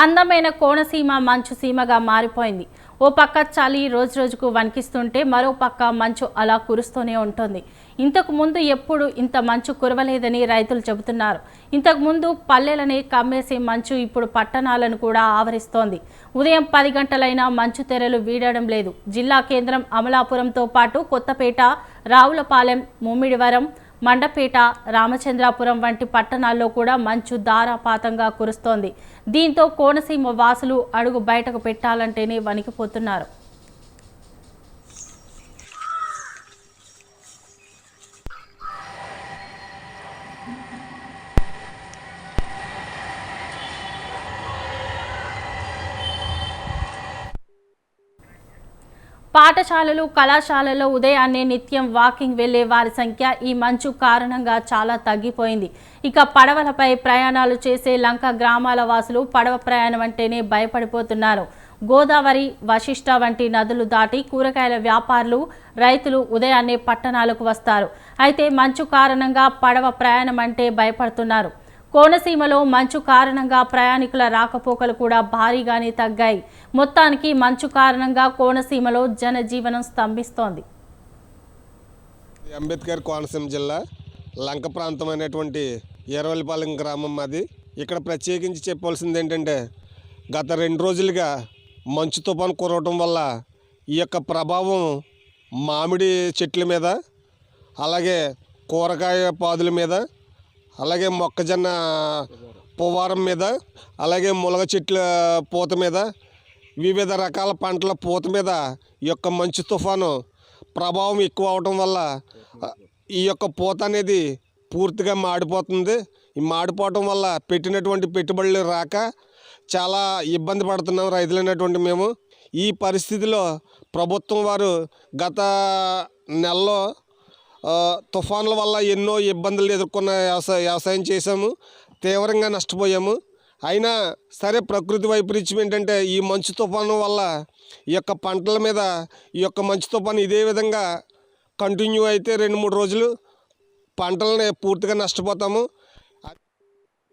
అందమైన కోనసీమ మంచు సీమగా మారిపోయింది. ఓ పక్క చలి రోజురోజుకు వణికిస్తుంటే మరో పక్క మంచు అలా కురుస్తూనే ఉంటుంది. ఇంతకు ముందు ఎప్పుడు ఇంత మంచు కురవలేదని రైతులు చెబుతున్నారు. ఇంతకు ముందు పల్లెలని కమ్మేసే మంచు ఇప్పుడు పట్టణాలను కూడా ఆవరిస్తోంది. ఉదయం 10 గంటలైనా మంచు తెరలు వీడడం లేదు. జిల్లా కేంద్రం అమలాపురంతో పాటు కొత్తపేట, రావులపాలెం, ముమ్మిడివరం, మండపేట, రామచంద్రాపురం వంటి పట్టణాల్లో కూడా మంచు ధారాపాతంగా కురుస్తోంది. దీంతో కోనసీమ వాసులు అడుగు బయటకు పెట్టాలంటేనే వణికిపోతున్నారు. పాఠశాలలు, కళాశాలల్లో ఉదయాన్నే నిత్యం వాకింగ్ వెళ్లే వారి సంఖ్య ఈ మంచు కారణంగా చాలా తగ్గిపోయింది. ఇక పడవలపై ప్రయాణాలు చేసే లంక గ్రామాల వాసులు పడవ ప్రయాణం అంటేనే భయపడిపోతున్నారు. గోదావరి, వశిష్ట వంటి నదులు దాటి కూరగాయల వ్యాపారులు, రైతులు ఉదయాన్నే పట్టణాలకు వస్తారు. అయితే మంచు కారణంగా పడవ ప్రయాణం అంటే భయపడుతున్నారు. కోనసీమలో మంచు కారణంగా ప్రయాణికుల రాకపోకలు కూడా భారీగానే తగ్గాయి. మొత్తానికి మంచు కారణంగా కోనసీమలో జనజీవనం స్తంభిస్తోంది. అంబేద్కర్ కోనసీమ జిల్లా లంక ప్రాంతం అనేటువంటి ఎర్రవల్లిపాలెం గ్రామం మాది. ఇక్కడ ప్రత్యేకించి చెప్పవలసింది ఏంటంటే, గత 2 రోజులుగా మంచు తుఫాను కురవటం వల్ల ఈ యొక్క ప్రభావం మామిడి చెట్ల మీద, అలాగే కూరగాయ పాదుల మీద, అలాగే మొక్కజొన్న పువ్వారం మీద, అలాగే ములగ చెట్ల పూత మీద, వివిధ రకాల పంటల పూత మీద ఈ యొక్క మంచు తుఫాను ప్రభావం ఎక్కువ అవటం వల్ల ఈ యొక్క పూత అనేది పూర్తిగా మాడిపోతుంది. ఈ మాడిపోవటం వల్ల పెట్టినటువంటి పెట్టుబడులు రాక చాలా ఇబ్బంది పడుతున్నాం రైతులైనటువంటి మేము. ఈ పరిస్థితిలో ప్రభుత్వం వారు గత నెలలో తుఫాన్ల వల్ల ఎన్నో ఇబ్బందులు ఎదుర్కొన్న వ్యవసాయం చేసాము, తీవ్రంగా నష్టపోయాము. అయినా సరే ప్రకృతి వైపరీత్యం ఏంటంటే, ఈ మంచు తుఫాను వల్ల ఈ యొక్క పంటల మీద ఈ యొక్క మంచు తుఫాను ఇదే విధంగా కంటిన్యూ అయితే 2-3 రోజులు పంటలని పూర్తిగా నష్టపోతాము.